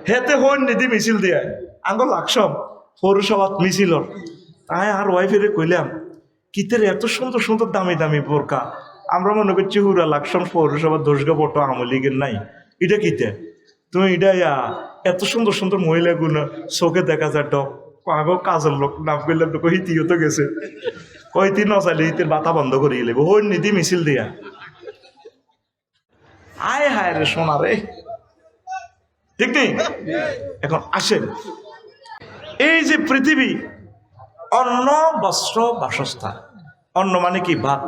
হেতে হন নিধি মিছিল দিয়ে আঙ্গ লাগসম পৌরসভাত মিছিলর তাই আর ওয়াইফেরে কইলাম কিতের এত সুন্দর সুন্দর দামি দামি বোরকা আমরা মনে করছি হুরা লাগসম পৌরসভার দোষগা বটো আমলিগের নাই এটা কিতে তুমি এটা এত সুন্দর সুন্দর মহিলাগুলো চোখে দেখা যায় ডক পাগো কাজের লোক নাম করলাম তো হিতিও তো গেছে কইতি নচাইলে হিতের বাতা বন্ধ করে গেলে হন নিধি মিছিল দিয়া আয় হায় রে সোনা রে ঠিক নেই এখন আসেন এই যে পৃথিবী অন্ন বস্ত্র বাসস্থান অন্ন মানে কি ভাত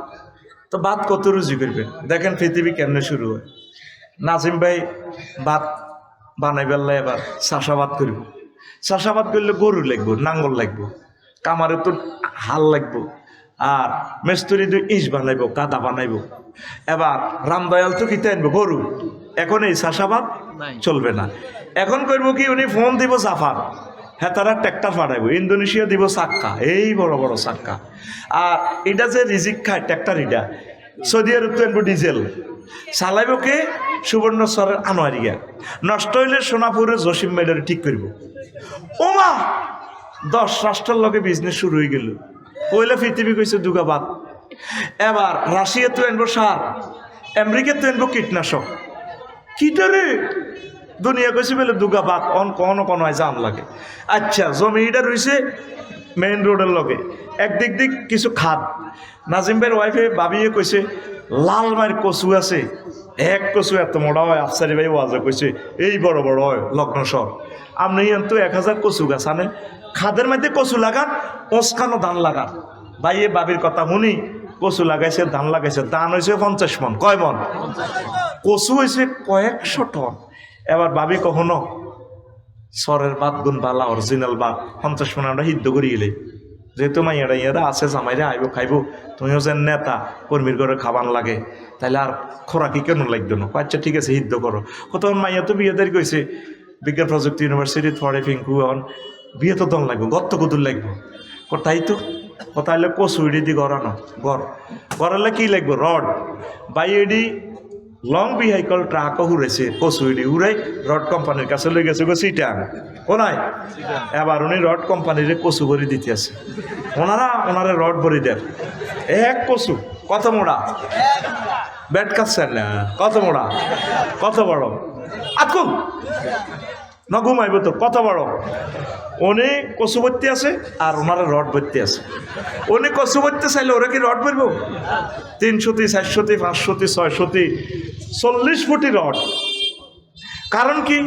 তো ভাত কত রুজি করবেন দেখেন পৃথিবী কেমনে শুরু হয় নাজিম ভাই ভাত বানাই বেললে এবার চাষাবাদ করব চাষাবাদ করলে গরু লাগবো নাঙ্গল লাগবো কামারে তো হাল লাগবো আর মেস্তরি দুই ইঁচ বানাইবো কাদা বানাইবো এবার রামদয়াল তো কিতে আনবো গরু এখন এই চাষাবাদ চলবে না এখন করবো কি উনি ফোন দিব জাফার হ্যাঁ তারা ট্র্যাক্টর পাঠাইবো ইন্দোনেশিয়া দিব চাক্কা এই বড় বড় চাক্কা আর এটা যে রিজিক খায় ট্র্যাক্টর এটা সৌদি আরব তো আনবো ডিজেল চালাইব কে সুবর্ণচরের আনোয়ারিয়া নষ্ট হইলে সোনাপুরের জসিম মেডারে ঠিক করব ওমা 10 রাষ্ট্রের লগে বিজনেস শুরু হয়ে গেল কইলে পৃথিবী কইছে দুগাবাদ এবার রাশিয়া তো আনবো সার আমেরিকা তো আনবো কীটনাশক কিটারে দুনিয়া কইছে বলে দুগাবাদ কোন জাম লাগে আচ্ছা জমি এটা রয়েছে মেইন রোডের লগে একদিক দিক কিছু খাদ নাজিম ভাইয়ের ওয়াইফে ভাবিয়ে কইছে লাল মায়ের কচু আছে এক কচু এত মোটা হয় আফসারি ভাই ওয়াজা কইছে এই বড় বড় হয় লগ্নস্বর আপনি তো 1000 কচু গাছ আনেন খাদের মধ্যে কচু লাগান ওসখানো ধান লাগান ভাই এ বাবির কথা শুনি কচু লাগাইছে ধান লাগাইছে ধান হয়েছে 50 মন কয় মন কচু হয়েছে কয়েকশো টন এবার ভাবি কখনো সরের বাদ গুণ বালা অরিজিনাল বাদ 50 মন আমরা সিদ্ধ করি গেলে যেহেতু মাইয়ারা ইয়েরা আছে জামাইরা আইব খাইব তুমিও যেন নেতা কর্মীর ঘরে খাবার লাগে তাহলে আর খোরাকি কেন লাগতো না আচ্ছা ঠিক আছে সিদ্ধ করো তখন মাইয়া তো বিয়ে দেরি কইছে বিজ্ঞান প্রযুক্তি ইউনিভার্সিটি থরে ফিঙ্কু বিয়ে তো দন লাগবো গত্ত কুতুর লাগবো তাই তো তাহলে কচুইডি দি গড়ানো গড়ালে কি লাগবো রড বাইডি লং ভিহাইকল ট্রাকও উড়েছে কচুইডি উড়াই রড কোম্পানির কাছে লই গেছে গো সিটাং ও নাই এবার উনি রড কোম্পানির কচু ভরি দিতে আছে ওনারা রড ভরি দেন এক কচু কত মোড়া ব্যাট কাটছেন না কত মোড়া কত বড় আতকুম না ঘুমাইব তো কত বড় উনি কচু ভর্তি আছে আর ওনারা রড ভর্তি আছে উনি কচু ভর্তি চাইলে ওরা কি রড ভরবো 300 400 500 600 40 ফুটি রড কারণ কি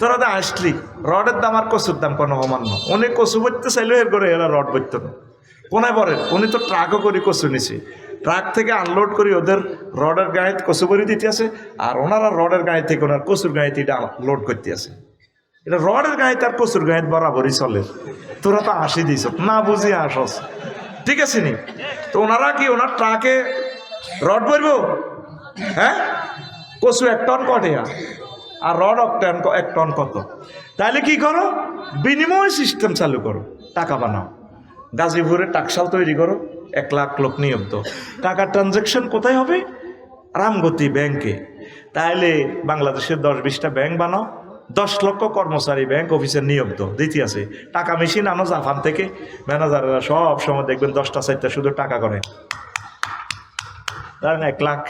তোরা তো আসলি রডের দাম আর কচুর দাম কোনো অমান্য উনি কচু ভরতে চাইলেও এর করে এরা রড ভরত না কোনায় বলেন উনি তো ট্রাকও করি কচু নিছে ট্রাক থেকে আনলোড করি ওদের রডের গাড়ি কচু ভরি দিতে আছে আর ওনারা রডের গাড়ি থেকে ওনার কচুর গাড়িতে এটা লোড করতে আছে এটা রডের গায়ে তার কচুর গায়ে বরাবরই চলে তোরা তো হাসি দিস না বুঝি আসস ঠিক আছে নি তো ওনারা কি ওনার ট্রাকে রড ভরবো হ্যাঁ কচু 1 টন কটে আর রড 1 টন কত তাহলে কি করো বিনিময় সিস্টেম চালু করো টাকা বানাও গাজীপুরে টাকশাল তৈরি করো 1 লাখ লোক নিয়োগ দাও টাকা ট্রানজ্যাকশন কোথায় হবে রামগতি ব্যাংকে তাহলে বাংলাদেশের 10-20টা ব্যাংক বানাও 10 লক্ষ কর্মচারী ব্যাংক অফিসের নিয়োগ দাও দিতে আছে টাকা মেশিন আনো জাপান থেকে ম্যানেজাররা সব সময় দেখবেন 10টা 4টা শুধু টাকা করে ধরেন 1 লাখ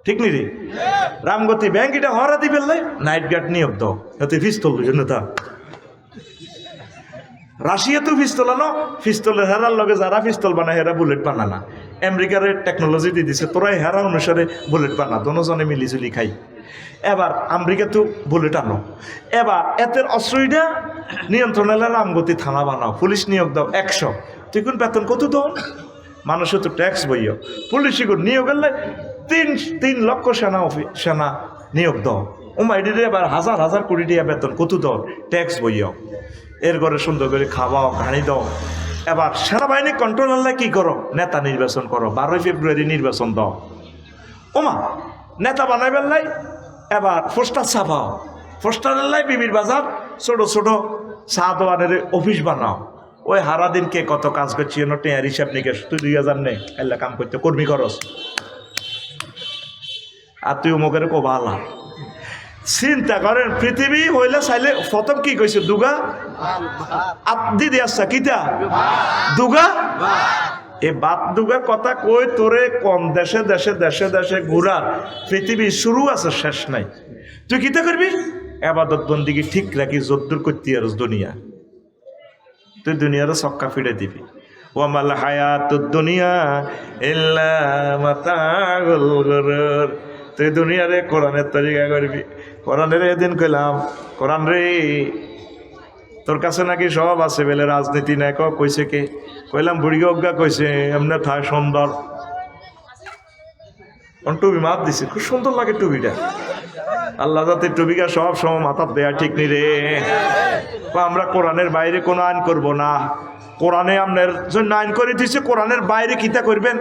ঠিক নি রে রামগতি ব্যাংক এটা হরা দিবে নাইট গার্ড নিয়োগ দাও এতে পিস্তল জন্য তা রাশিয়া তো পিস্তল আনো পিস্তলের হেরার লগে যারা পিস্তল বানায় হেরা বুলেট বানানা আমেরিকার টেকনোলজি দিয়ে দিছে তোরা হেরা অনুসারে বুলেট বানা দোনোজনে মিলিজুলি খাই এবার আমেরিকা তো বুলেট আনো এবার এতের অস্ত্রটা নিয়ন্ত্রণে রামগতি থানা বানাও পুলিশ নিয়োগ দাও 100 তুই কোন বেতন কত দাও মানুষের তো ট্যাক্স বইও পুলিশ নিয়োগ করলে 3 লক্ষ সেনা নিয়োগ দাও ওমাইডিরে এবার হাজার কোটি টাকা বেতন কত দাও ট্যাক্স বইও এর ঘরে সুন্দর করে খাওয়াও গাড়ি দাও এবার সেনাবাহিনী কন্ট্রোল আনলে কি করো নেতা নির্বাচন করো 12 ফেব্রুয়ারি নির্বাচন দাও ওমা নেতা বানাই বেললাই এবার পোস্টার ছাপাও পোস্টারের লাই বিবির বাজার ছোট ছোট চা দোকানের অফিস বানাও ওই হারা দিন কে কত কাজ করছি টেয়ার হিসাব নিকেশ তুই 2000 নেই এল্লা কাম করতে কর্মী খরচ আর তুই অমুকের কো ভালা চিন্তা করেন, পৃথিবী হইলে চাইলে প্রথম কি কইছে? দুগা আপনি দিয়ে আসছা কিতা দুগা। এই বাদ দুগার কথা কই তোরে কম দেশে দেশে দেশে দেশে ঘুরার পৃথিবী শুরু আছে, শেষ নাই। তুই কিতা করবি? আবাদত বন্দিগি ঠিক রাখি, যদ্দুর করতে আর দুনিয়া, তুই দুনিয়ারও ছক্কা ফিরে দিবি। ওয়ামাল হায়াতুদ দুনিয়া ইল্লা মাতাউল গুরুর। তুই দুনিয়ারে কোরআনের তরিকা করবি। কোরআনের এদিন কইলাম, কোরআন রে তোর কাছে নাকি সব আছে বেলে, রাজনীতি নাই। কইছে কে? কইলাম বুড়ি অজ্ঞা কইছে, এমনি থাক সুন্দর টুপি মাত দিছে, খুব সুন্দর লাগে টুপিটা। আল্লাহ যাতে টুপিকা সব সময় মাথার দেয়া ঠিক নি রে। আমরা কোরআনের বাইরে কোনো আইন করব না। কোরআনে আপনার জন্য আইন করে দিচ্ছে, কোরআনের বাইরে কিতা করবেন?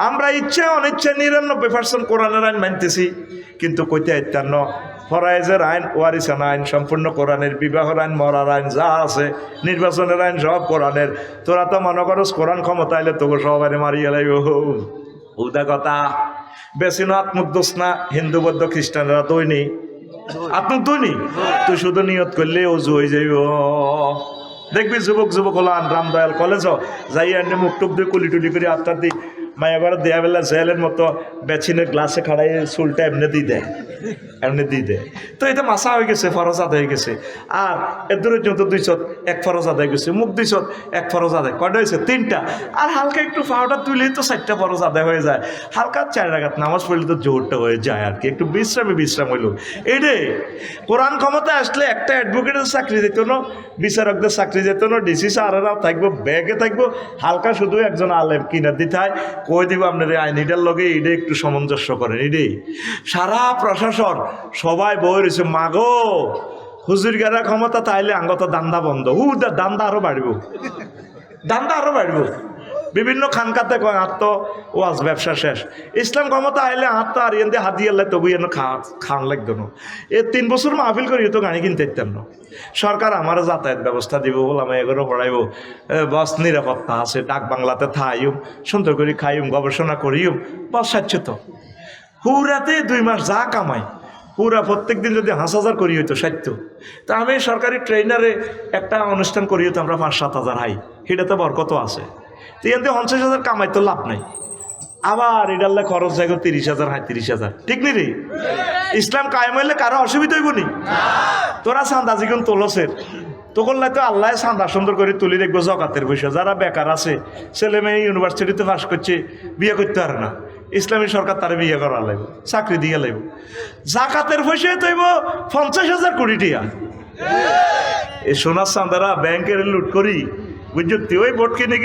আমরা ইচ্ছা অনিচ্ছা 99% কোরআনের আইন মানতেছি, কিন্তু কইতে আইতান্ন ফরাইজের আইন, ওয়ারিসান আইন সম্পূর্ণ কোরআনের, বিবাহের আইন, মরার আইন যা আছে, নির্বাচনের আইন সব কোরআনের। তোরা তো মনে করস কোরআন ক্ষমতা আইলে তোকে সবাই মারিয়ে লাইব। উদা কথা বেশি না আত্মুক দোষ না। হিন্দু বৌদ্ধ খ্রিস্টানরা দৈনি আত্মুক দৈনি, তুই শুধু নিয়ত করলে অজু হয়ে যাইব। দেখবি যুবক যুবক হলো রামদয়াল কলেজ যাই আনে মুখ টুক দিয়ে কুলি টুলি করে আত্মার দিই মায়া ঘরে দেয়া বেলা জেলের মতো বেচিনের গ্লাসে খাড়াই চুলটা এমনি দিয়ে দেয়, এমনি দিয়ে দেয়। তো এটা মাসা হয়ে গেছে, ফরজ আদায় হয়ে গেছে। আর এর দূরের জন্য 200 এক ফরজ আদায় গেছে, মুখ 200 এক ফরজ আদায়, কয়টা হয়েছে? 3টা। আর হালকা একটু পাউডার তুলেই তো 4টা ফরজ আদায় হয়ে যায়। হালকা 4 রাকাত নামাজ পড়লে তো জোরটা হয়ে যায় আর কি, একটু বিশ্রাম হইল। এইটাই কোরআন ক্ষমতায় আসলে একটা অ্যাডভোকেটের চাকরি যেত না, বিচারকদের চাকরি যেত না, ডিসি স্যারেরাও থাকবো, ব্যাগে থাকবো, হালকা শুধু একজন আলেম কিনা দিতে হয়, কই দিব আপনার আইনিটার লগে এইটা একটু সামঞ্জস্য করেন। এটাই সারা প্রশাসন সবাই বই রয়েছে, মাগো হুজুর গারা ক্ষমতা তাইলে আঙ্গত দান্দা বন্ধ। দান্দা আরো বাড়ব, দান্দা আরো বাড়ব। বিভিন্ন খানকাতে কয় আত্ম ওয়াজ ব্যবসা শেষ। ইসলাম ক্ষমতা আইলে আত্ম আর ইয়ে হাত দিয়ে আল্লাহ তবু এনে খান লাগতো না। 3 বছর মাহফিল করি তো গাড়ি কিনতে ইতাম না। সরকার আমার যাতায়াত ব্যবস্থা দিব, বললাম এগুলো পড়াইব, বাস নিরাপত্তা আছে, ডাক বাংলাতে থাইম, সুন্দর করে খাইম, গবেষণা করিম, বাস সাচ্ছে তো হুরাতে 2 মাস যা কামাই পুরা প্রত্যেক দিন যদি 5,000 করি হইতো 60। তা আমি সরকারি ট্রেনারে একটা অনুষ্ঠান করি হতো আমরা 5-7 হাজার হাই, সেটাতে বরকত আছে। তো এতে 50,000 কামাই তো লাভ নাই। আবার এটাল্লা খরচ যায় 30,000 35,000, ঠিক নি রে? ইসলাম কায়েম হইলে কারো অসুবিধা হইব নি? তোরা চান্দা জিগুন তোলসের তখন তো আল্লাহ চান্দা সুন্দর করে তুলি দেখবো জকাতের পয়সা। যারা বেকার আছে, ছেলে মেয়ে ইউনিভার্সিটিতে পাস করছে, বিয়ে করতে পারে না, ইসলামী সরকার তারা বিয়ে করা লাগব, চাকরি দিয়ে লাগব। জাকাতের পয়সায় তৈব 50,000 কোটি টাকা। এই সোনার চান্দারা ব্যাংকের লুট করি বুঝছি, ওই ভোট কিনে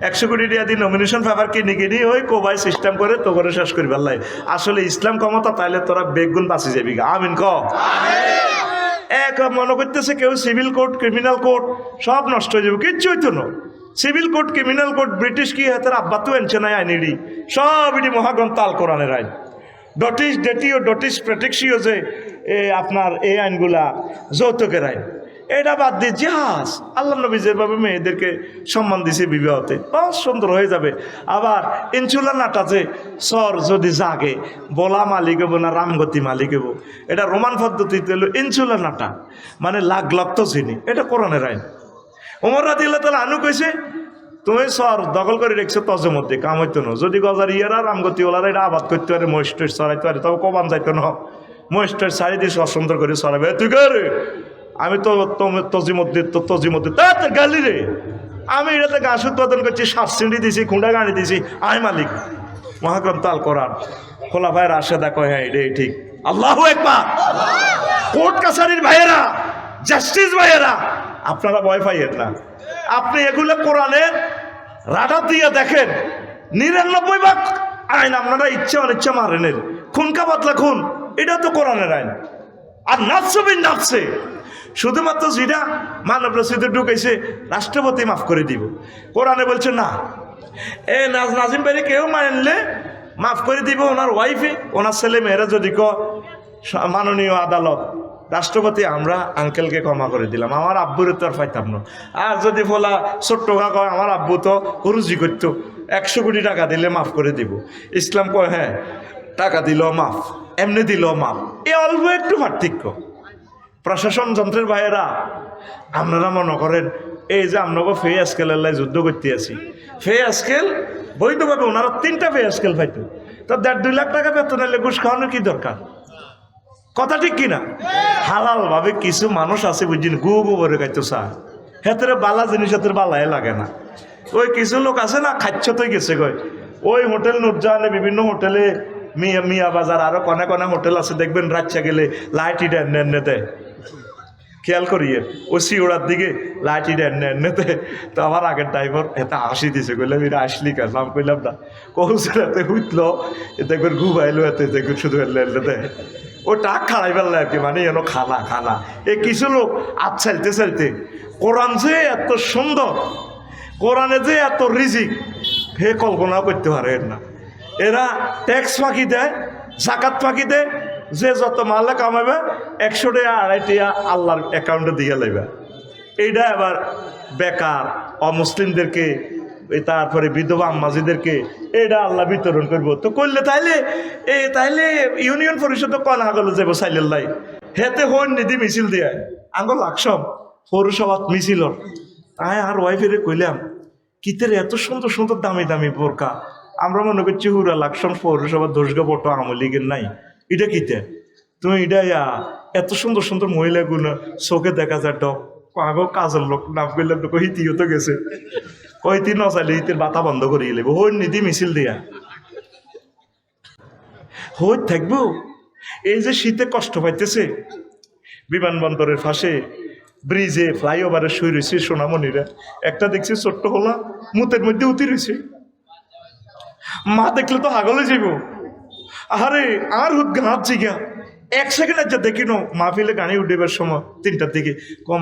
100 কোটি টাকা দিয়ে নমিনেশন পেপার কিনে ওই কোবাই সিস্টেম করে তো করে শেষ করি পারলাই। আসলে ইসলাম ক্ষমতা তাইলে তোরা বেগুন বাঁচি যাবি। আমিন ক। এক মনে করতেছে কেউ সিভিল কোড, ক্রিমিনাল কোড সব নষ্ট হয়ে যাবে, কিচ্ছু হইতো না। Civil code, criminal code British কি হাতের আব্বা তো এনছে নাই আইনিডি, সব এটি মহাগ্রন্থ আল কোরআনের আইন। ডটিস ডেটিও, ডটিস প্রেটেক্সিও যে আপনার এই আইনগুলা যৌতুকের আইন, এটা বাদ দিয়ে জাহাজ আল্লাহ নবী যেভাবে মেয়েদেরকে সম্মান দিছে বিবাহতে, বহুত সুন্দর হয়ে যাবে। আবার ইনসুলা নাটা যে সর যদি জাগে বলা মালিক হবো না রামগতি মালিক হবো, এটা রোমান পদ্ধতিতে হলো ইনসুলা নাটা, মানে লাখ লাখ তো চিনি, এটা কোরআনের আইন। ওমর রাদিয়াল্লাহু তাআলা আনহু কইছে তুমি সর দখল করে রেখছো তজের মধ্যে, কাম হইতো না। যদি গজার ইয়ারা রামগতি ওলারা এটা আবাদ করতে পারে, মহিষ্টের চড়াইতে পারে, তবে কমান যাইতো না। মহিষ্টের চারি দিয়ে সুন্দর করে চড়াবে, তুই রে আমি তো তজিমধ্যে তাতে গালি রে, আমি এটাতে ঘাস উৎপাদন করছি, 7 সিঁড়ি দিছি, খুঁড়া গাড়ি দিছি, আমি মালিক। মহাগ্রন্থ আল কোরআন খোলা ভাইয়ের আসে দেখো, হ্যাঁ এটাই ঠিক। আল্লাহু আকবার। কোর্ট কাছারির ভাইয়েরা, জাস্টিস ভাইয়েরা, আপনারা ভয় পাইয়েন না। আপনি এগুলো কোরআনের রাডার দিয়ে দেখেন, 99 আইন আপনারা ইচ্ছা অনিচ্ছা মারেনের, খুনকা পাতলা খুন, এটা তো কোরআনের আইন। আর নাফসবিন নাফসে শুধুমাত্র যেটা মানব রসিদে ঢুকাইছে রাষ্ট্রপতি মাফ করে দিব, কোরআনে বলছে না। নাজিম ভাই কেউ মানলে মাফ করে দিব, ওনার ওয়াইফে, ওনার ছেলে মেয়েরা যদি মাননীয় আদালত রাষ্ট্রপতি আমরা আঙ্কেলকে ক্ষমা করে দিলাম, আমার আব্বুরে তো আর পাইতাম না। আর যদি বলা ছোট্ট কয় আমার আব্বু তো রুজি করতো, 100 কোটি টাকা দিলে মাফ করে দিব। ইসলাম কয় হ্যাঁ টাকা দিলেও মাফ, এমনি দিল মাপ, এ অল্প একটু পার্থক্য। প্রশাসন যন্ত্রের ভাইয়েরা, আপনারা মনে করেন এই যে আপনাকে ফে স্কেলের লাই যুদ্ধ করতে আছি, ফে স্কেল বৈধভাবে ওনারা 3টা ফে স্কেল পাইতো, তো 1.5-2 লাখ টাকা বেতন এলে ঘুষ খাওয়ানোর কি দরকার? কথা ঠিক কিনা? হালাল ভাবে কিছু মানুষ আছে বুঝছেন, গু গু করে খাইতো চা, হেতের বালা জিনিস হাতের বালাই লাগে না। ওই কিছু লোক আছে না, খাচ্ছ তো গেছে গয় ওই হোটেল নুরজাহানে, বিভিন্ন হোটেলে, মিয়া বাজার, আরো কনে কনে হোটেল আছে দেখবেন, রাচ্চা গেলে লাইট ইট এনে দেয়, খেয়াল করিয়ে ওই শিওড়ার দিকে লাইট ইট এনে দেয়। তো আমার আগের ড্রাইভার এতে হাসি দিছে, কইলাম এরা আসলি কাজ, আমি কইলাম না, কৌশল এতে হুইতলো, এতে একবার ঘুমাইলো, এতে দেখবেন শুধু এনে দেয়, ও টাক খাড়াই ফেললে আর কি, মানে এনো খানা খানা। এ কিছু লোক আজ চাইতে চাইতে, কোরআন যে এত সুন্দর, কোরআনে যে এত রিজিক, হে কল্পনাও করতে পারে না। এরা ট্যাক্স ফাঁকি দেয়, জাকাত ফাঁকি দেয়, যে যত মালে কামাবে 100 টাকা 250 টাকা আল্লাহর অ্যাকাউন্টে দিয়ে লাইবে। এইটা আবার বেকার অমুসলিমদেরকে, তারপরে বিধবা আম্মাজিদেরকে এটা আল্লাহ বিতরণ করবো। তো করলে তাইলে ইউনিয়ন পরিষদ কন আগল যাব সাইলেল্লাই, হেতে হন নিধি মিছিল দিয়ে আঙ্গ লাগসম পৌরসভাত মিছিলর। তাই আর ওয়াইফেরে কইলাম, কিতের এত সুন্দর সুন্দর দামি দামি বোরকা, আমরা মনে করছি হুরা লাগসম পৌরসভার দোষগা বটো আমলিগের নাই, এটা কিতে তুমি এটা এত সুন্দর সুন্দর মহিলাগুলো চোখে দেখা যায় ডক আগো কাজের লোক নাম করলাম, তো হিতিও তো গেছে, কইতি নচাইলে হিতের বাতা বন্ধ করিয়ে লেব, হই নিধি মিছিল দিয়া হই থাকবো। এই যে শীতে কষ্ট পাইতেছে, বিমানবন্দরের পাশে ব্রিজে ফ্লাইওভারে শুয়ে রয়েছে সোনামণিরা, একটা দেখছি ছোট্ট হলা মুতের মধ্যে উঠি রয়েছে, মা দেখলে তো হাগলে যাব। আরে আর হাত জিগা 1 সেকেন্ড যা দেখি নো মাহফিলে গাড়ি উঠেবার সময় 3টার দিকে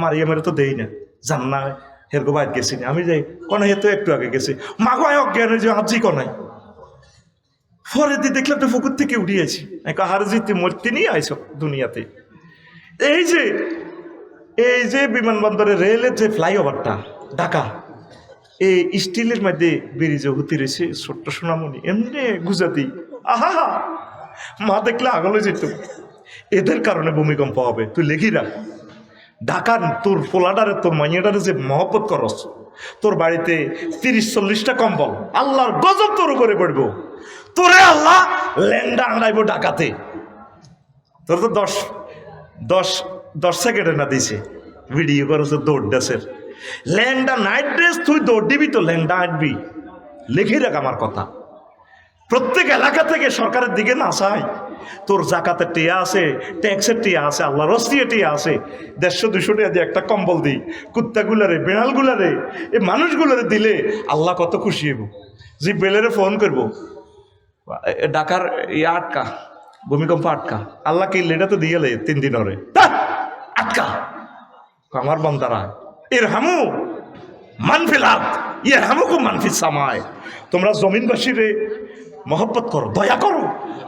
মারিয়া মেরে তো দেই না, জান না হেরগো বাইর গেছি না, আমি যাই কনে হে তো একটু আগে গেছে, মাগো আয় অজ্ঞান যে হাত জি কনাই, পরে দিয়ে দেখলাম তো পুকুর থেকে উঠিয়েছি, হার জিতে মরতে নিয়ে আইস দুনিয়াতে। এই যে বিমানবন্দরের রেলের যে ফ্লাইওভারটা ঢাকা, এই স্টিলের মধ্যে ব্রিজে হুতি রয়েছে ছোট্ট সোনামণি, এমনি গুজাতি, আহা মা দেখলে আগলে যেত। এদের কারণে ভূমিকম্প হবে, তুই লেখি রাখ। ঢাকার তোর পোলাডারে, তোর মাইয়াডারে যে মহব্বত করস, তোর বাড়িতে 30-40টা কম্বল, আল্লাহর গজব তোর উপরে পড়বো, তোরে আল্লাহ ল্যান্ডা আনাইব ঢাকাতে। তোর তো 10 সেকেন্ডে না দিছে ভিডিও করেছে দৌড় ড্রেসের, ল্যান্ডা নাইট ড্রেস, তুই দৌড় দিবি তো ল্যান্ডা আঁটবি। লিখে রাখ আমার কথা, প্রত্যেক এলাকা থেকে সরকারের দিকে না চাই, তোর জাকাতের টিয়া আছে, ট্যাক্সের টিয়া আছে, আল্লাহর রস্তিয়ে টিয়া আছে, 150-200 টাকা দিয়ে একটা কম্বল দিই কুত্তাগুলারে, বেড়ালগুলারে, এই মানুষগুলারে দিলে আল্লাহ কত খুশি হইব। যে বেলেরে ফোন করবো, ঢাকার আটকা ভূমিকম্প আটকা, আল্লাহ কি লেটা তো দিয়ে 3 দিন ওরে আটকা। আমার বন্দারা এর হামু মানফিলাত ইয়ের হামুকু মানফিস সামায়, তোমরা জমিনবাসীরে মহব্বত করো, দয়া করো,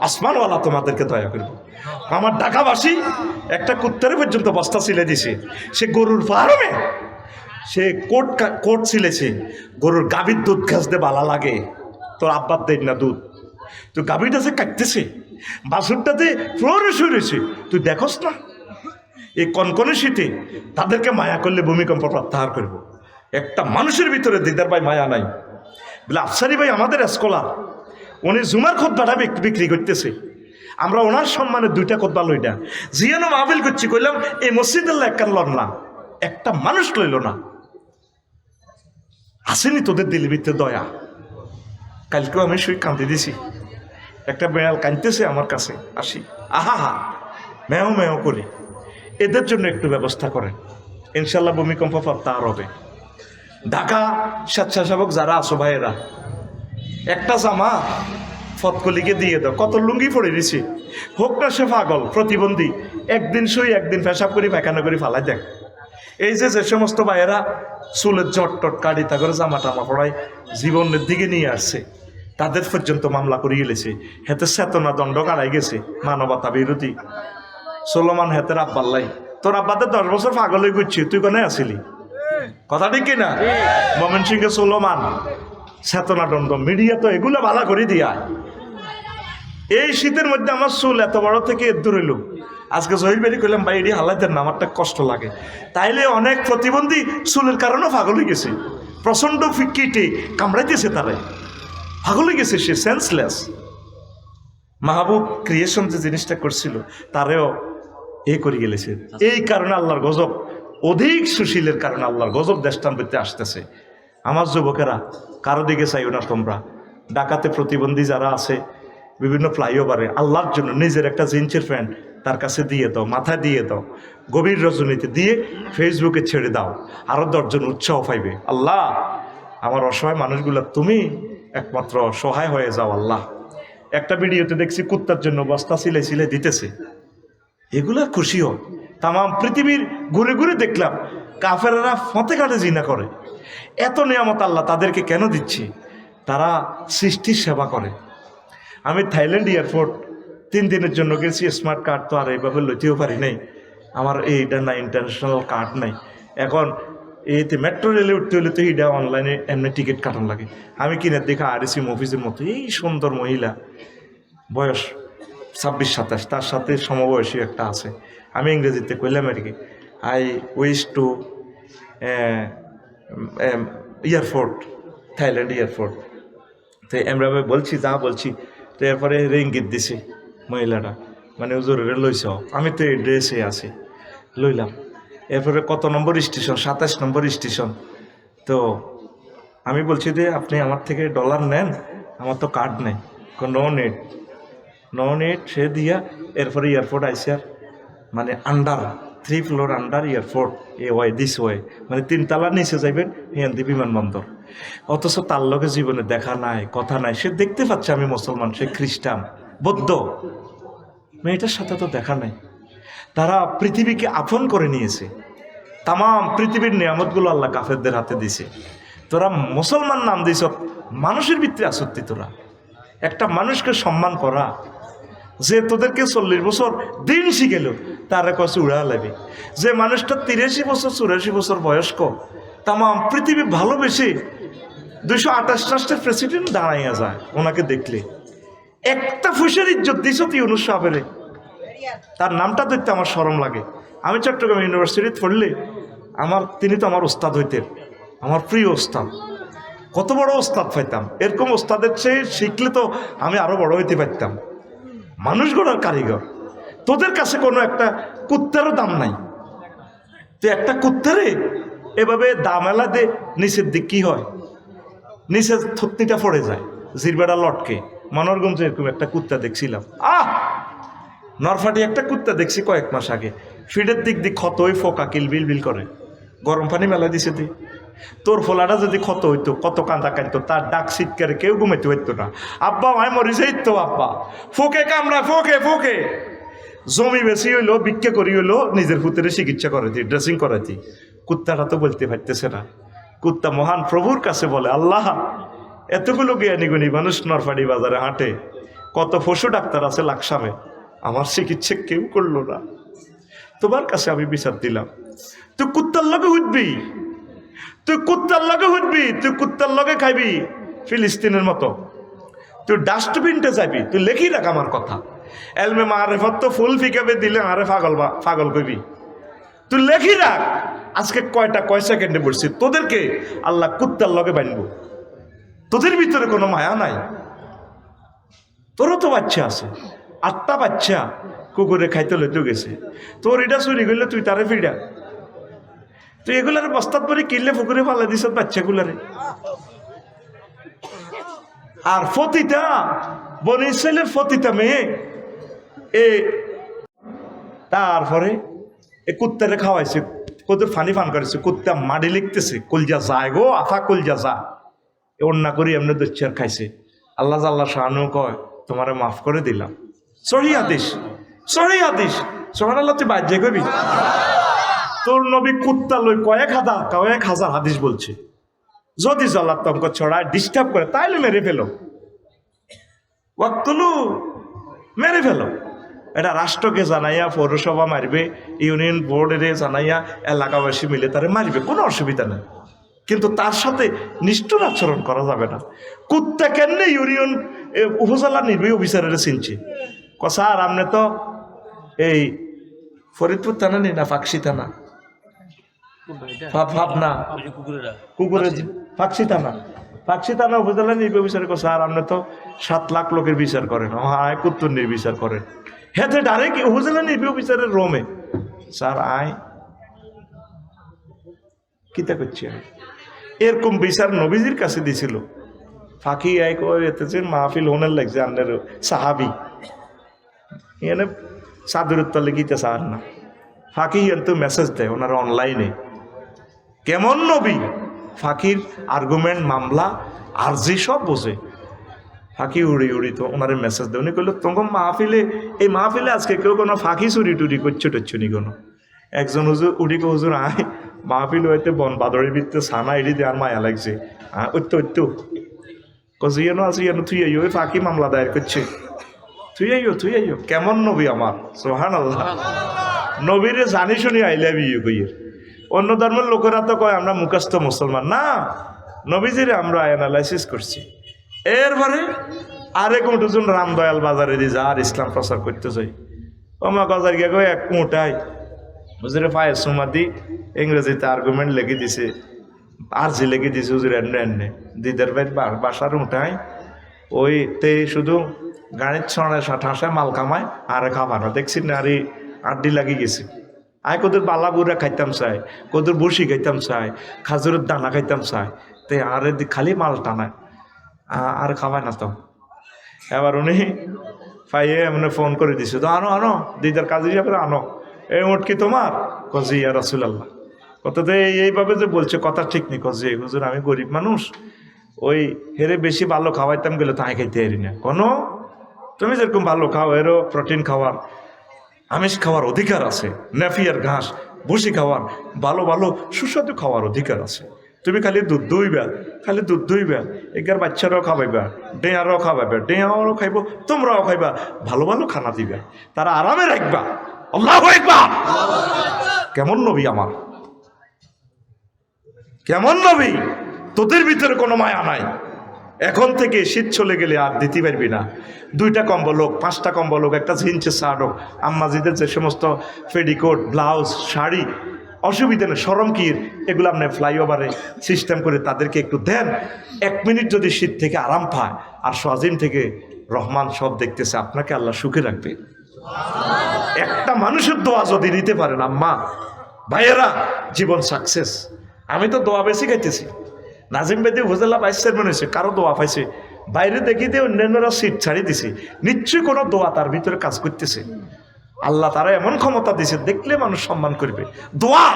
আসমানওয়ালা তোমাদেরকে দয়া করবো। আমার ঢাকাবাসী একটা কুত্তারে পর্যন্ত বস্তা ছিলে দিছে, সে গরুর ফার্মে সে কোট ছিলেছে, গরুর গাভীর দুধ ঘাসতে বালা লাগে, তোর আব্বার দেন না দুধ, তুই গাভীটা যে কাটতেছে, বাছুরটাতে ফ্লোরে শুয়ে রয়েছে, তুই দেখোস না। এই কনকনে শীতে তাদেরকে মায়া করলে ভূমিকম্প প্রত্যাহার করব। একটা মানুষের ভিতরে দিদার ভাই মায়া নাই বলে, আফসারি ভাই আমাদের স্কলার, উনি জুমার খোদবাটা বিক্রি করতেছে, আমরা ওনার সম্মানে 2টা খোদবা লইটা জিয়ানো মাহফিল করছি, কইলাম এই মসজিদের একখান লন না, একটা মানুষ লইল না। আসেনি তোদের দিলের ভিতরে দয়া? কালকেও আমি শুই কাঁদে দিছি, একটা বেড়াল কাঁদতেছে আমার কাছে, আসি আহা মেও মেও করি, এদের জন্য একটু ব্যবস্থা করেন, ইনশাল্লাহ ভূমিকম্প প্রত্যাহার হবে। ঢাকা স্বেচ্ছাসেবক যারা আছো ভাইয়েরা, একটা জামা ফতকলিকে দিয়ে দাও, কত লুঙ্গি পড়ে দিছি, হোক না সে পাগল প্রতিবন্ধী, একদিন শুই একদিন পেশাব করি পায়খানা করি ফালাই দেখ। এই যে সমস্ত ভাইয়েরা চুলের জট টট কাটি তা করে জামা টামা পড়ায় জীবনের দিকে নিয়ে আসছে, তাদের পর্যন্ত মামলা করিয়ে গেছে, হেতে চেতনা দণ্ড কাড়াই গেছে, মানবতা বিরোধী। সোলোমান হেতের আব্বাল্লাই, তোর আব্বাতে 10 বছর পাগল হয়ে ঘুরছি, তুই কোনে আসিলি? কথা ঠিক কিনা? ময়মন সিংহে সোলোমান চেতনা দণ্ড, মিডিয়া তো এগুলো বালা করে দিয়া। এই শীতের মধ্যে আমার চুল এত বড় থেকে দূর হইল। আজকে জহির বেরি করলাম ভাই এটি হালাইতেন না, আমারটা কষ্ট লাগে। তাইলে অনেক প্রতিবন্ধী চুলের কারণেও পাগল হয়ে গেছে, প্রচন্ড কিটে কামড়াইতেছে, তারাই পাগল হয়ে গেছে, সে সেন্সলেস। মাহবুব ক্রিয়েশন যে জিনিসটা করছিল তারেও করে গেলেছে। এই কারণে আল্লাহর গজব, অধিক সুশীলের কারণে আল্লাহর গজব দেশটান পেতে আসতেছে। আমার যুবকেরা, কারো দিকে চাইও না তোমরা। ডাকাতে প্রতিবন্ধী যারা আছে বিভিন্ন ফ্লাইওভারে, আল্লাহর জন্য নিজের একটা জিন্সের প্যান্ট তার কাছে দিয়ে দাও, মাথায় দিয়ে দাও, গভীর রজনীতে দিয়ে ফেসবুকে ছেড়ে দাও, আরও 10 জন উৎসাহ পাইবে। আল্লাহ, আমার অসহায় মানুষগুলো তুমি একমাত্র সহায় হয়ে যাও আল্লাহ। একটা ভিডিওতে দেখছি কুত্তার জন্য বস্তা সিলাই সিলাই দিতেছে, এগুলা খুশি হয়। তাম পৃথিবীর ঘুরে ঘুরে দেখলাম কাফেররা ফতে কাটে জিনা করে। এত নিয়ামত আল্লাহ তাদেরকে কেন দিচ্ছে? তারা সৃষ্টির সেবা করে। আমি থাইল্যান্ড এয়ারপোর্ট 3 দিনের জন্য গেছি, স্মার্ট কার্ড তো আর এইভাবে লইতেও পারি নাই, আমার এইটা নাই, ইন্টারন্যাশনাল কার্ড নাই। এখন এইতে মেট্রো রেলে উঠতে হলে তো এইটা অনলাইনে এমনি টিকিট কাটান লাগে। আমি কিনে দেখা আরএসি অফিসের মতো এই সুন্দর মহিলা, বয়স 26-27, তার সাথে সমবয়সী একটা আছে। আমি ইংরেজিতে কইলাম আর কি, I wish to airport, Thailand airport. তো আমরা বলছি যা বলছি, তো এরপরে ইঙ্গিত দিছে মহিলাটা, মানে জরুরি লইছ। আমি তো এই ড্রেসে আছি, লইলাম। এরপরে কত নম্বর স্টেশন? 27 নম্বর স্টেশন। তো আমি বলছি যে আপনি আমার থেকে ডলার নেন, আমার তো কার্ড নেই। নো নেট সে দিয়া এরপরে এয়ারপোর্ট আইসে, আর মানে under 3 floor under airport, this way, মানে 3 তলার নিচে যাইবেন হেন্দি বিমানবন্দর। অথচ তার লগে জীবনে দেখা নাই, কথা নাই। সে দেখতে পাচ্ছে আমি মুসলমান, সে খ্রিস্টান, বৌদ্ধ, মেয়েটার সাথে তো দেখা নাই। তারা পৃথিবীকে আপন করে নিয়েছে। তাম পৃথিবীর নিয়ামতগুলো আল্লাহ কাফেরদের হাতে দিছে। তোরা মুসলমান নাম দিস, মানুষের ভিতরে আসক্তি। তোরা একটা মানুষকে সম্মান করা, যে তোদেরকে 40 বছর দিন শিখেল তারা কাছে উড়া লাগবে। যে মানুষটা 83 বছর 84 বছর বয়স্ক, তাম পৃথিবী ভালোবেসে 228 রাষ্ট্রের প্রেসিডেন্ট দাঁড়াইয়া যায় ওনাকে দেখলে। একটা ফুসের ইজ্জত দিছ তুই ইউনূস সাহেবের, তার নামটা দেখতে আমার শরম লাগে। আমি চট্টগ্রাম ইউনিভার্সিটিতে পড়লে তিনি তো আমার ওস্তাদ হইতেন, আমার প্রিয় ওস্তাদ। কত বড় ওস্তাদ পাইতাম, এরকম ওস্তাদের চেয়ে শিখলে তো আমি আরো বড় হইতে পারতাম। মানুষ গড়ার কারিগর। তোদের কাছে কোনো একটা কুত্তারও দাম নাই। তো একটা কুত্তারে এভাবে দামেলা দে, নিচের দিক কি হয়, নিচের থত্তিটা পড়ে যায়, জিরবেড়া লটকে। মনোরগঞ্জে এরকম একটা কুত্তা দেখছিলাম, নরফাটি একটা কুত্তা দেখছি কয়েক মাস আগে, ফিডের দিক দিয়ে ক্ষত হয়ে ফোকা কিলবিল বিল করে। গরম পানি মেলা দিছে তুই, তোর ফোলাটা যদি ক্ষত হইতো, কত কাঁদা কাঁদতো, তার ডাক শীতকারে কেউ ঘুমাইতে হইতো না। আব্বা ভাই মরিছে তো, আব্বা ফোকে কামড়া, ফোকে ফোকে। জমি বেশি হইলো, ভিক্ষা করি হইলো, নিজের পুত্রের চিকিৎসা করাইতি, ড্রেসিং করাইতি। কুত্তাটা তো বলতে পারতেছে না। কুত্তা মহান প্রভুর কাছে বলে, আল্লাহ, এতগুলো জ্ঞানী গুণী মানুষ নরফাড়ি বাজারে হাঁটে, কত পশু ডাক্তার আছে লাকসামে, আমার চিকিৎসা কেউ করলো না, তোমার কাছে আমি বিচার দিলাম। তুই কুত্তার লগে উঠবি, তুই কুত্তার লগে উঠবি, তুই কুত্তার লগে খাইবি ফিলিস্তিনের মতো, তুই ডাস্টবিনটা যাবি, তুই লেখি রাখ আমার কথা। এলমে মারেফত তো ফুল ফিকাবে দিলে আরে পাগল কইবি, তুই লেখি রাখ। আজকে কয় সেকেন্ডে বলছি, তোদেরকে আল্লাহ কুত্তার লগে বানবো। তোদের ভিতরে কোনো মায়া নাই। তোরও তো বাচ্চা আছে, 8টা বাচ্চা কুকুরে খাইতে লইতে গেছে, তোর এটা চুরি করলে তুই তারে ফিডা। তুই এগুলার বস্তাত পরে কিনলে পুকুরে ফালা দিস বাচ্চাগুলারে। আর ফতিতা বনি ইসরাইলের ফতিতা মেয়ে, তারপরে এ কুত্তারে খাওয়াইছে, কত ফানি ফান করেছে, কুত্তা মাটি লিখতেছে, কলজা যায় গো আফা, কলজা যা। অন্যা করি এমনি দচ্চার খাইছে। আল্লাহ শাহানু কয়, তোমারে মাফ করে দিলাম। সহি আদেশ সুবহানাল্লাহ। তুই বাজ্যে কবি, তোর নবী কুত্তা লই কয়েক হাজার হাদিস বলছে। যদি জলাতঙ্ক ছড়ায় ডিস্টার্ব করে তাইলে মেরে ফেলো, ওয়াক্তুলু, মেরে ফেলো। এটা রাষ্ট্রকে জানাইয়া, পৌরসভা মারবে, ইউনিয়ন বোর্ডে জানাইয়া, এলাকাবাসী মিলে তারে মারবে, কোনো অসুবিধা নেই। কিন্তু তার সাথে নিষ্ঠুর আচরণ করা যাবে না। কুত্তা কেমনে ইউনিয়ন উপজেলা নির্বাহী অফিসারের চিনছে, স্যার আপনি তো এই ফরিদপুর থানা নি না ফাঁকশি থানা ভাবনা কুকুরের ফাঁকশি থানা উপজেলা নির্বাহী অফিসার, স্যার আপনি তো 7 লাখ লোকের বিচার করেন, হ্যাঁ কুত্তুর নির্বিচার করেন। হ্যাঁ ডাইরেক্ট উপজেলা নির্বাহী অফিসারের রোমে, স্যার আয় কিতা করছি এরকম বিচার নবীজির কাছে দিছিল। ফাঁকি আয় কইতেছেন মাহফিল হোনের লাগছে আপনার সাহাবি এনে চাদুর তলে গীতে চান না, ফাঁকি তো মেসেজ দেয় ওনারা অনলাইনে। কেমন নবী, ফাঁকির আর্গুমেন্ট মামলা আর যে সব বোঝে, ফাঁকি উড়ি তো ওনারে মেসেজ দেয়। উনি কইল তোমার মাহফিলে এই মাহফিলে আজকে কেউ কোনো ফাঁকি চুরি টুরি করছো টচ্ছ নি কোনো। একজন হুজুর উড়িকে হুজুর আয় মাহফিল হইতে বন বাদরের ভিতরে সানা এড়ি দেওয়ার মায়া লাগছে, ওইতো কজিয়ানো আছে ইয়ানো তুই আইও ওই ফাঁকি মামলা দায়ের করছে, তুই আইও। কেমন নবী আমার, সুবহানাল্লাহ। নবীরে জানি শুনি আই লাভ ইউ কইয়ের। অন্য ধর্মের লোকেরা তো কয় আমরা মুখস্থ মুসলমান, না, নবীজিরে আমরা অ্যানালাইসিস করছি। এরপরে আরেক উঠুজন রামদয়াল বাজারে দিয়ে যা আর ইসলাম প্রচার করতে যাই, ওমা গজার গিয়ে কয় এক মুঠাই হুজুরে পায়ে সুমা দি ইংরেজিতে আর্গুমেন্ট লেগে দিছে, আর্জি লেগে দিছে হুজুর এনে দিদার ভাই বাসার উঠাই ওই তে শুধু গাড়ির ছড়ায় ঠাসায় মাল কামায় আর খাবার না দেখছি না, আর আড্ডি লাগি গেছে। আয় কদুর বালা বুড়া খাইতাম চাই, কদুর বসি খাইতাম চাই, খাজুরের দানা খাইতাম চাই, তে আর খালি মাল টানায় আর খাবায় না তো। এবার উনি পাইয়ে এমনি ফোন করে দিছে, তো আনো দিদার কাজ হিসাবে আনো, এই মোট কি তোমার? কজি ইয়া রাসূলুল্লাহ। কত তো এইভাবে যে বলছে কথা ঠিক নেই। কজি হুজুর আমি গরিব মানুষ, ওই হেরে বেশি ভালো খাওয়াইতাম গেলে তাই খাইতে পারি না। কোনো তুমি যেরকম ভালো খাও এরও প্রোটিন খাওয়ার আমিষ খাওয়ার অধিকার আছে, নেফিয়ার ঘাস ভুসি খাওয়ার ভালো ভালো সুস্বাদু খাওয়ার অধিকার আছে। তুমি খালি দুধ দইবা এগার বাচ্চারাও খাওয়াইবা, ডেয়ারাও খাওয়াইবা, ডেয়ারাও খাইব, তোমরাও খাইবা, ভালো ভালো খানা দিবা, তারা আরামে রাখবা। আল্লাহু আকবার। কেমন নবী আমার, কেমন নবী! তোদের ভিতরে কোনো মায়া নাই। এখন থেকে শীত চলে গেলে আর দিতে পারবি না। 2টা কম্বল হোক, 5টা কম্বল হোক, একটা জিন্সের শার্ট হোক, আম্মাজিদের যে সমস্ত পেডিকোট ব্লাউজ শাড়ি অসুবিধা নেই, শরম কির এগুলো আপনি ফ্লাইওভারে সিস্টেম করে তাদেরকে একটু দেন। 1 মিনিট যদি শীত থেকে আরাম পায় আর সাজিম থেকে রহমান সব দেখতেছে, আপনাকে আল্লাহ সুখে রাখবে। একটা মানুষের দোয়া যদি নিতে পারেন আম্মা ভাইয়েরা, জীবন সাকসেস। আমি তো দোয়া বেশি খাইতেছি। নাজিম বেদি উপজেলা ভাইস চেয়ারম্যান হয়েছে, কারো দোয়া পাইছে, বাইরে দেখিতে অন্যান্যরা সিট ছাড়িয়ে দিছে, নিশ্চয়ই কোনো দোয়া তার ভিতরে কাজ করতেছে। আল্লাহ তারা এমন ক্ষমতা দিছে, দেখলে মানুষ সম্মান করবে। দোয়া,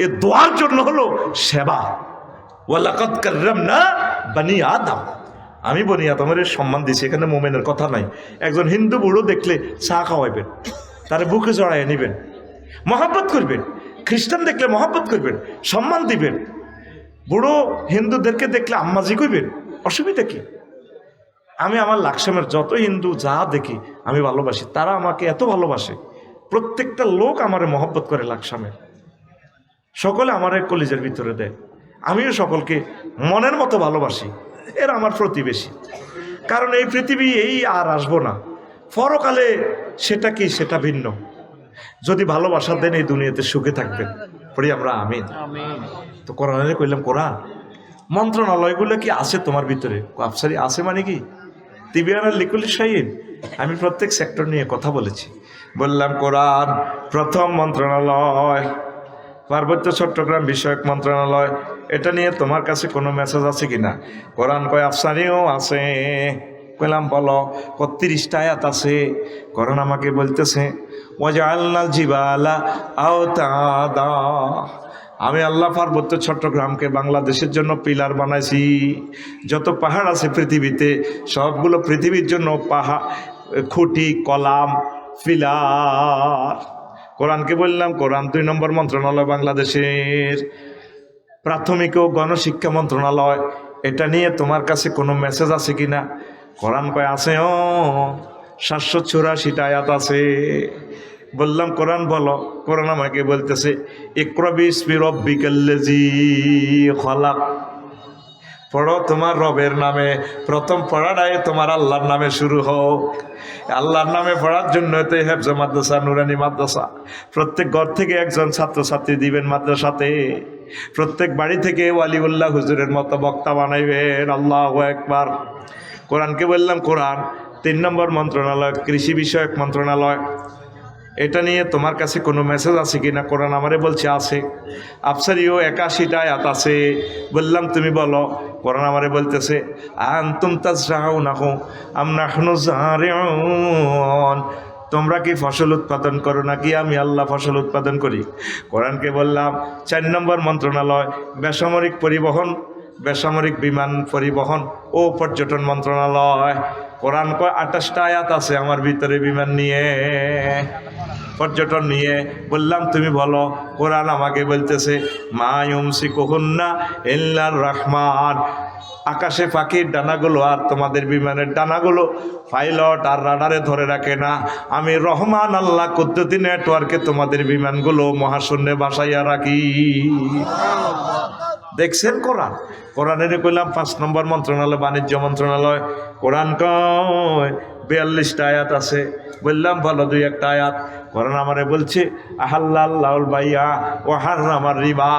এ দোয়ার জন্য হলো সেবা। ওয়ালাকাদ কাররামনা বনি আদম, আমি বনি আদমের সম্মান দিছি, এখানে মোমেনের কথা নাই। একজন হিন্দু বুড়ো দেখলে চা খাওয়াইবেন, তার বুকে জড়াইয়া নিবেন, মহব্বত করবেন। খ্রিস্টান দেখলে মহব্বত করবেন, সম্মান দিবেন। বুড়ো হিন্দুদেরকে দেখলে আম্মাজি কইবেন, অসুবিধা কি? আমি আমার লাকসামের যত হিন্দু যা দেখি আমি ভালোবাসি, তারা আমাকে এত ভালোবাসে। প্রত্যেকটা লোক আমারে মহব্বত করে লাকসামে, সকলে আমার কলিজের ভিতরে দেয়। আমিও সকলকে মনের মতো ভালোবাসি, এরা আমার প্রতিবেশী। কারণ এই পৃথিবী এই আর আসবো না, পরকালে সেটা কি সেটা ভিন্ন। যদি ভালোবাসা দেন এই দুনিয়াতে সুখে থাকবেন, পড়ি আমরা আমিন। তো কোরআনে কইলাম, কোরআন মন্ত্রণালয়গুলো কি আছে তোমার ভিতরে? আফসারি আছে মানে কি? তিবিয়ানার লিকুল শাহিন, আমি প্রত্যেক সেক্টর নিয়ে কথা বলেছি। বললাম কোরআন প্রথম মন্ত্রণালয় পার্বত্য চট্টগ্রাম বিষয়ক মন্ত্রণালয়, এটা নিয়ে তোমার কাছে কোনো মেসেজ আছে কিনা? কোরআন কয় আফসারিও আছে। কইলাম বলো, 30টা আয়াত আছে। কোরআন আমাকে বলতেছে ওয়াজআলনাল জিবালা আওতাদা, আমি আল্লাহ পার্বত্য চট্টগ্রামকে বাংলাদেশের জন্য পিলার বানাইছি। যত পাহাড় আছে পৃথিবীতে সবগুলো পৃথিবীর জন্য পাহাড়, খুঁটি, কলাম, পিলার। কোরআনকে বললাম কোরআন 2 নম্বর মন্ত্রণালয় বাংলাদেশের, প্রাথমিক ও গণশিক্ষা মন্ত্রণালয়, এটা নিয়ে তোমার কাছে কোনো মেসেজ আছে কিনা? কোরআন কয় আছে, 784টা আয়াত আছে। বললাম কোরআন বলো। কোরআন আমাকে বলতেছে ইকরা বিসমি রাব্বিকাল্লাযী খালাক, পড়ো তোমার রবের নামে, প্রথম পড়াটাই তোমার আল্লাহর নামে শুরু হোক। আল্লাহর নামে পড়ার জন্য তো হেফজ মাদ্রাসা, নুরানি মাদ্রাসা, প্রত্যেক ঘর থেকে একজন ছাত্রছাত্রী দিবেন মাদ্রাসাতে, প্রত্যেক বাড়ি থেকে ওয়ালিউল্লাহ হুজুরের মতো বক্তা বানাইবেন। আল্লাহু আকবার। কোরআনকে বললাম, কোরআন 3 নম্বর মন্ত্রণালয়, কৃষি বিষয়ক মন্ত্রণালয়। এটা নিয়ে তোমার কাছে কোনো মেসেজ আছে কিনা? কোরআন আমারে বলছে আছে। আফসারিও 81টা আয়াত আছে। বললাম তুমি বলো। কোরআন আমারে বলতেছে আনতুম তাজরাউনাহু আম নাহনু যারিউন, তোমরা কি ফসল উৎপাদন করো নাকি আমি আল্লাহ ফসল উৎপাদন করি? কোরআনকে বললাম 4 নম্বর মন্ত্রণালয়, বেসামরিক পরিবহন, বেসামরিক বিমান পরিবহন ও পর্যটন মন্ত্রণালয়। কোরআন কয় 28টা আয়াত আছে আমার ভিতরে বিমান নিয়ে, পর্যটন নিয়ে। বললাম তুমি বলো। কোরআন আমাকে বলতেছে মা ইউমসিকুহুন্না ইল্লার রহমান, আকাশে পাখির ডানাগুলো আর তোমাদের বিমানের ডানাগুলো পাইলট আর রাডারে ধরে রাখে না, আমি রহমান আল্লাহ কুদ্দুতি নেটওয়ার্কে তোমাদের বিমানগুলো মহাশূন্যে বাসাইয়া রাখি। দেখছেন কোরআন? কোরআনের কইলাম 5 নম্বর মন্ত্রণালয়, বাণিজ্য মন্ত্রণালয়। কোরআন কয় 42টা আয়াত আছে। বললাম ভালো 2-1টা আয়াত। কোরআন আমারে বলছে আহাল্লাল্লাহুল বাইয়া ওয়া হাররামার রিবা।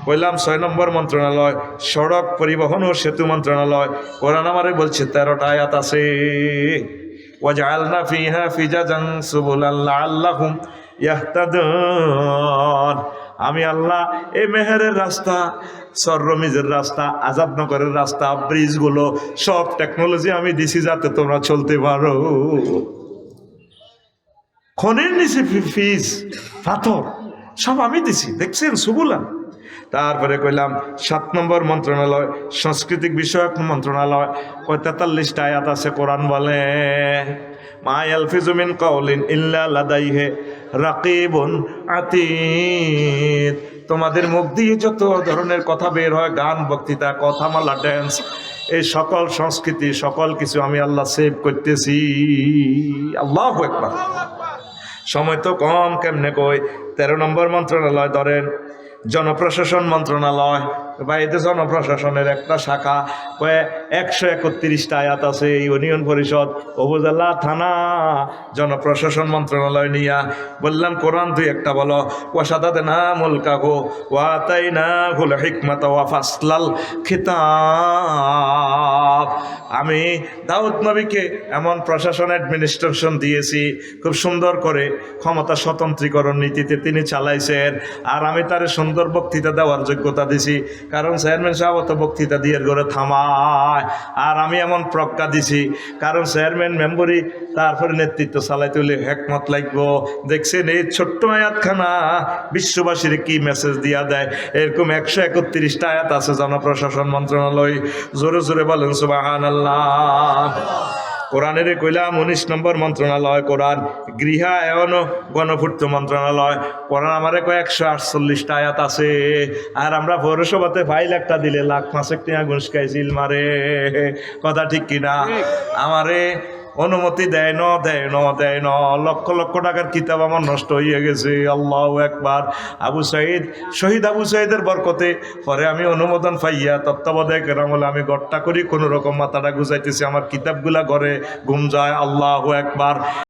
কইলাম 6 নম্বর মন্ত্রণালয়, সড়ক পরিবহন ও সেতু মন্ত্রণালয়। কোরআন আমারে বলছে 13টা আয়াত আছে। ওয়াজআলনা ফিহা ফিজাজান সুবুলাল লাআল্লাহুম ইয়াহতাদুন, আমি আল্লাহ এই মেহেরের রাস্তা, সররমিজের রাস্তা, আজাদনগরের রাস্তা, ব্রিজগুলো সব টেকনোলজি আমি দিছি যাতে তোমরা চলতে পারো। খনির নিচে ফিস পাথর সব আমি দিছি, দেখছেন সুবুলান। তারপরে কইলাম 7 নম্বর মন্ত্রণালয়, সাংস্কৃতিক বিষয়ক মন্ত্রণালয়। 43টা আয়াত আছে। কোরআন বলে মা ইয়ালফিজু মিন কাউলিন ইল্লা লাদাইহি রাকিবুন আতীদ, তোমাদের মুখ দিয়ে যত ধরনের কথা বের হয়, গান, বক্তৃতা, কথামালা, ড্যান্স, এই সকল সংস্কৃতি, সকল কিছু আমি আল্লাহ সেভ করতেছি। আল্লাহু আকবার। সময় তো কম, কেমনে কই। 13 নম্বর মন্ত্রণালয় ধরেন জনপ্রশাসন মন্ত্রণালয়, বা এতে জনপ্রশাসনের একটা শাখা। 131টা আয়াত আছে। ইউনিয়ন পরিষদ, উপজেলা, থানা, জনপ্রশাসন মন্ত্রণালয় নিয়া। বললাম কোরআন 2-1টা বলো। ওয়াশাদাদনা মুলকাহু ওয়া আতাইনাহুল হিকমাতা ওয়া ফাসলাল খিতাব, আমি দাউদ নবীকে এমন প্রশাসন অ্যাডমিনিস্ট্রেশন দিয়েছি, খুব সুন্দর করে ক্ষমতা স্বতন্ত্রীকরণ নীতিতে তিনি চালাইছেন। আর আমি তার সুন্দর বক্তৃতা দেওয়ার যোগ্যতা দিছি, কারণ চেয়ারম্যান সাহেব অত বক্তৃতা দিয়ে ঘরে থামায়। আর আমি এমন প্রজ্ঞা দিছি, কারণ চেয়ারম্যান মেম্বরই তারপরে নেতৃত্ব চালাইতে হলে হেকমত লাগবো। দেখছেন এই ছোট্ট আয়াতখানা বিশ্ববাসীর কি মেসেজ দিয়া দেয়। এরকম 131টা আয়াত আছে জনপ্রশাসন মন্ত্রণালয়। জোরে জোরে বলেন সুবহানাল্লাহ। কোরআনের কইলাম 19 নম্বর মন্ত্রণালয়, কোরআন গৃহায়ন ও গণপূর্ত মন্ত্রণালয়। কোরআন আমারে 148টা আয়াত আছে। আর আমরা পৌরসভাতে ফাইল একটা দিলে 1,05,000 টাকা ঘুষ খাইছিল মারে। কথা ঠিক কিনা? আমারে অনুমতি দেয় না। লক্ষ লক্ষ টাকার কিতাব আমার নষ্ট হয়ে গেছে। আল্লাহু আকবার। আবু সাঈদ, শহীদ আবু সাঈদের বরকতে পরে আমি অনুমোদন পাইয়া তত্ত্বাবধায়ক আমলে আমি গড়টা করি, কোনো রকম মাথাটা গুজাইতেছি, আমার কিতাবগুলা ঘরে ঘুম যায়। আল্লাহু আকবার।